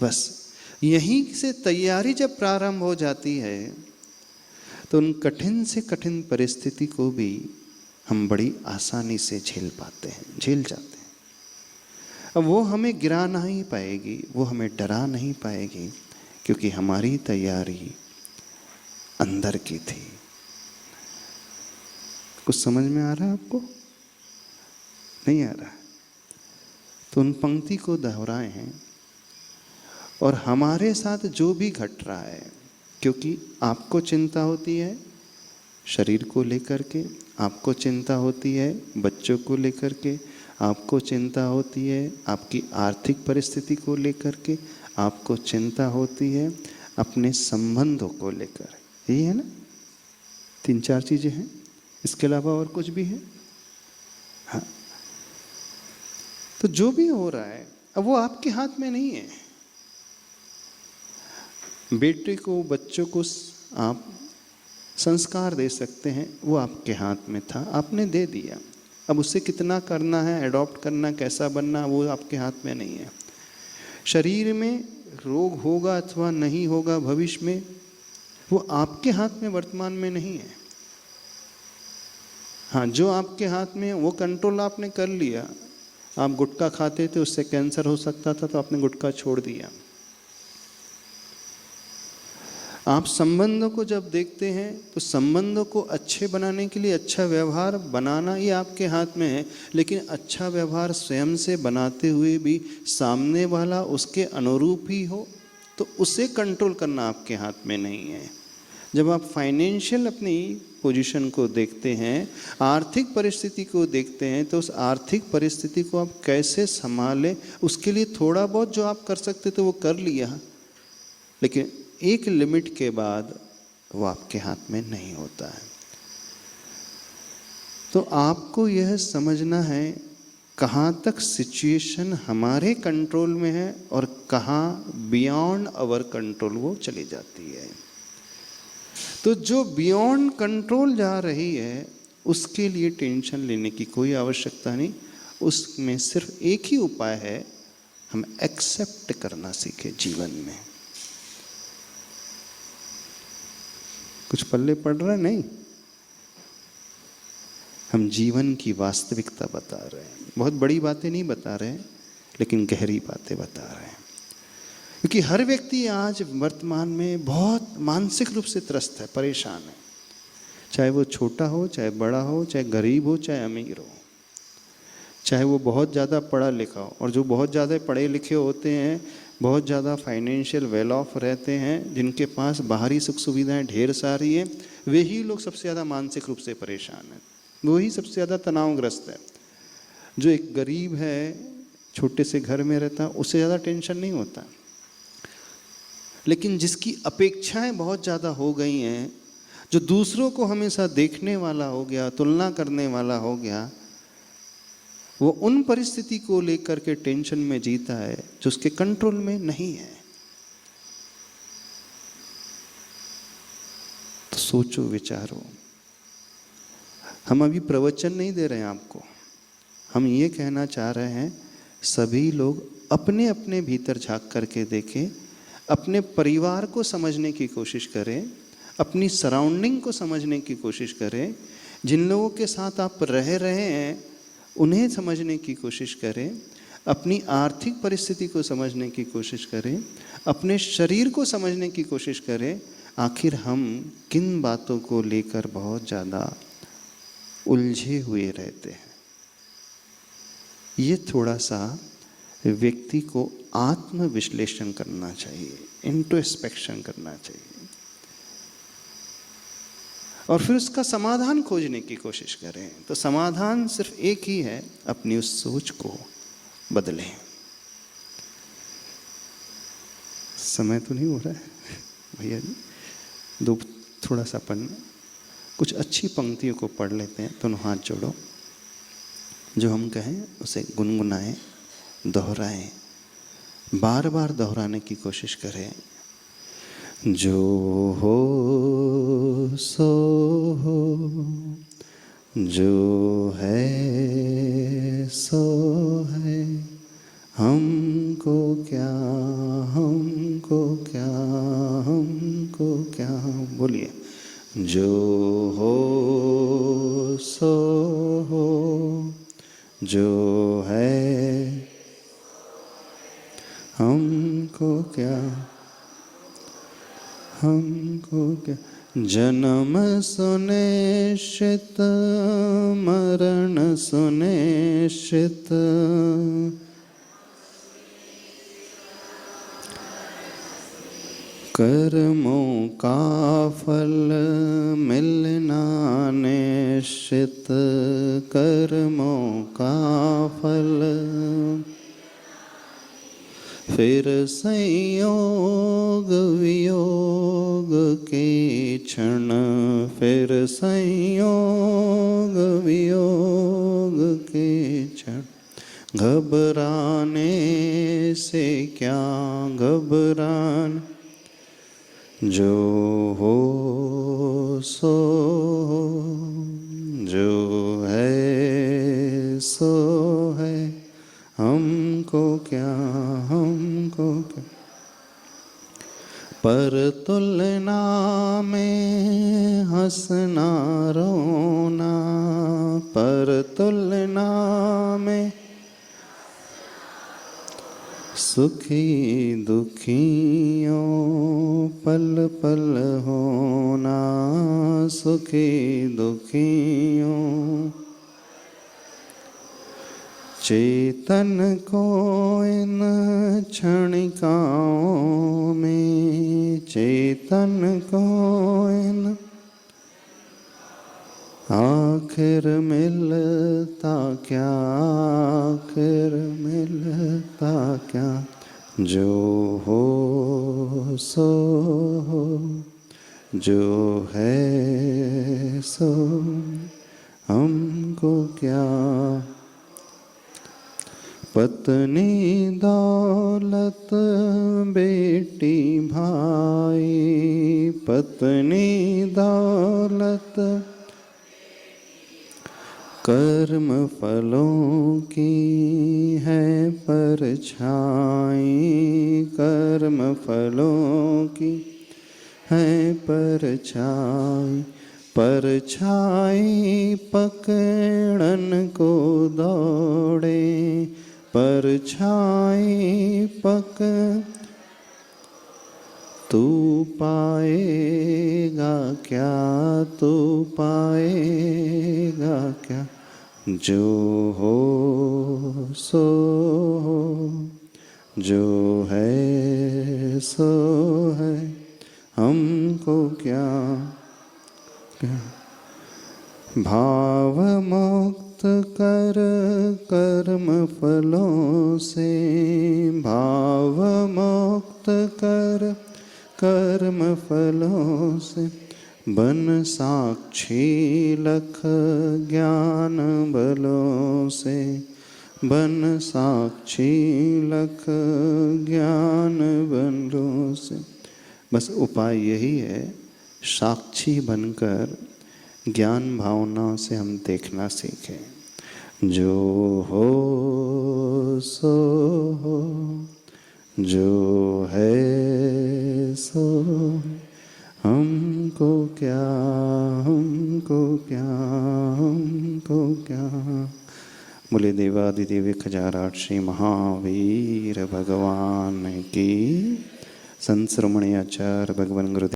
बस यहीं से तैयारी जब प्रारंभ हो जाती है तो उन कठिन से कठिन परिस्थिति को भी हम बड़ी आसानी से झेल पाते हैं, झेल जाते हैं। अब वो हमें गिरा नहीं पाएगी, वो हमें डरा नहीं पाएगी, क्योंकि हमारी तैयारी अंदर की थी। कुछ समझ में आ रहा है आपको? नहीं आ रहा? तो उन पंक्ति को दोहराए हैं और हमारे साथ जो भी घट रहा है, क्योंकि आपको चिंता होती है शरीर को लेकर के, आपको चिंता होती है बच्चों को लेकर के, आपको चिंता होती है आपकी आर्थिक परिस्थिति को लेकर के, आपको चिंता होती है अपने संबंधों को लेकर। यही है ना? 3-4 चीज़ें हैं, इसके अलावा और कुछ भी है? हाँ। तो जो भी हो रहा है अब वो आपके हाथ में नहीं है। बेटे को, बच्चों को आप संस्कार दे सकते हैं, वो आपके हाथ में था, आपने दे दिया। अब उससे कितना करना है, एडॉप्ट करना, कैसा बनना, वो आपके हाथ में नहीं है। शरीर में रोग होगा अथवा नहीं होगा भविष्य में, वो आपके हाथ में वर्तमान में नहीं है। हाँ, जो आपके हाथ में वो कंट्रोल आपने कर लिया। आप गुटखा खाते थे, उससे कैंसर हो सकता था, तो आपने गुटखा छोड़ दिया। आप संबंधों को जब देखते हैं तो संबंधों को अच्छे बनाने के लिए अच्छा व्यवहार बनाना ये आपके हाथ में है, लेकिन अच्छा व्यवहार स्वयं से बनाते हुए भी सामने वाला उसके अनुरूप ही हो, तो उसे कंट्रोल करना आपके हाथ में नहीं है। जब आप फाइनेंशियल अपनी पोजीशन को देखते हैं, आर्थिक परिस्थिति को देखते हैं, तो उस आर्थिक परिस्थिति को आप कैसे संभालें, उसके लिए थोड़ा बहुत जो आप कर सकते थे वो कर लिया, लेकिन एक लिमिट के बाद वो आपके हाथ में नहीं होता है। तो आपको यह समझना है कहाँ तक सिचुएशन हमारे कंट्रोल में है और कहाँ बियॉन्ड आवर कंट्रोल वो चली जाती है। तो जो बियॉन्ड कंट्रोल जा रही है उसके लिए टेंशन लेने की कोई आवश्यकता नहीं। उसमें सिर्फ एक ही उपाय है, हम एक्सेप्ट करना सीखें जीवन में। कुछ पल्ले पड़ रहा है? नहीं, हम जीवन की वास्तविकता बता रहे हैं। बहुत बड़ी बातें नहीं बता रहे हैं, लेकिन गहरी बातें बता रहे हैं। क्योंकि हर व्यक्ति आज वर्तमान में बहुत मानसिक रूप से त्रस्त है, परेशान है। चाहे वो छोटा हो, चाहे बड़ा हो, चाहे गरीब हो, चाहे अमीर हो, चाहे वो बहुत ज़्यादा पढ़ा लिखा हो। और जो बहुत ज़्यादा पढ़े लिखे होते हैं, बहुत ज़्यादा फाइनेंशियल वेल ऑफ रहते हैं, जिनके पास बाहरी सुख सुविधाएं ढेर सारी हैं, वे ही लोग सबसे ज़्यादा मानसिक रूप से परेशान हैं, वही सबसे ज़्यादा तनावग्रस्त है। जो एक गरीब है, छोटे से घर में रहता, उससे ज़्यादा टेंशन नहीं होता। लेकिन जिसकी अपेक्षाएं बहुत ज़्यादा हो गई हैं, जो दूसरों को हमेशा देखने वाला हो गया, तुलना करने वाला हो गया, वो उन परिस्थिति को लेकर के टेंशन में जीता है जो उसके कंट्रोल में नहीं है। तो सोचो, विचारो। हम अभी प्रवचन नहीं दे रहे हैं आपको, हम ये कहना चाह रहे हैं सभी लोग अपने अपने भीतर झांक करके देखें, अपने परिवार को समझने की कोशिश करें, अपनी सराउंडिंग को समझने की कोशिश करें, जिन लोगों के साथ आप रह रहे हैं उन्हें समझने की कोशिश करें, अपनी आर्थिक परिस्थिति को समझने की कोशिश करें, अपने शरीर को समझने की कोशिश करें। आखिर हम किन बातों को लेकर बहुत ज़्यादा उलझे हुए रहते हैं। ये थोड़ा सा व्यक्ति को आत्मविश्लेषण करना चाहिए, इंट्रोस्पेक्शन करना चाहिए, और फिर उसका समाधान खोजने की कोशिश करें। तो समाधान सिर्फ एक ही है, अपनी उस सोच को बदलें। समय तो नहीं हो रहा है भैया जी? दो थोड़ा सा पढ़ना, कुछ अच्छी पंक्तियों को पढ़ लेते हैं। दोनों हाथ जोड़ो, जो हम कहें उसे गुनगुनाएं, दोहराएं, बार बार दोहराने की कोशिश करें। जो हो सो हो, जो है सो है, हम हमको क्या, हमको क्या, हमको क्या। बोलिए। जो हो सो हो, जो है हमको क्या, हमको क्या। जन्म सुनिश्चित, मरण सुनिश्चित, कर्मों का फल मिलना निश्चित, कर्मों का फल। फिर संयोग वियोग के क्षण, फिर संयोग वियोग के क्षण। घबराने से क्या, घबराने, जो हो सो हो, जो है सो है, हमको क्या, हमको क्या। पर तुलना में हंसना रोना, पर तुलना में सुखी दुखियों पल पल होना, सुखी दुखियों। चेतन को इन क्षणिकाओं में, चेतन को इन आखिर मिलता क्या, आखिर मिलता क्या। जो हो सो हो, जो है सो, हमको क्या। पत्नी दौलत बेटी भाई, पत्नी दौलत कर्म फलों की है परछाई, कर्म फलों की है परछाई। परछाई पकड़न को दौड़े, परछाई पकड़, तू पाएगा क्या, तू पाएगा क्या। जो हो सो हो, जो है सो है, हमको क्या, क्या। भाव मुक्त कर कर्म फलों से, भाव मुक्त कर कर्म फलों से। बन साक्षी लख ज्ञान बलों से, बन साक्षी लख ज्ञान बलों से। बस उपाय यही है, साक्षी बनकर ज्ञान भावना से हम देखना सीखें। जो हो सो हो, जो है सो, हमको क्या, हमको क्या, हमको क्या। बोले देवादिदेव 1008 श्री महावीर भगवान की। संत श्रोमणी आचार्य भगवान गुरु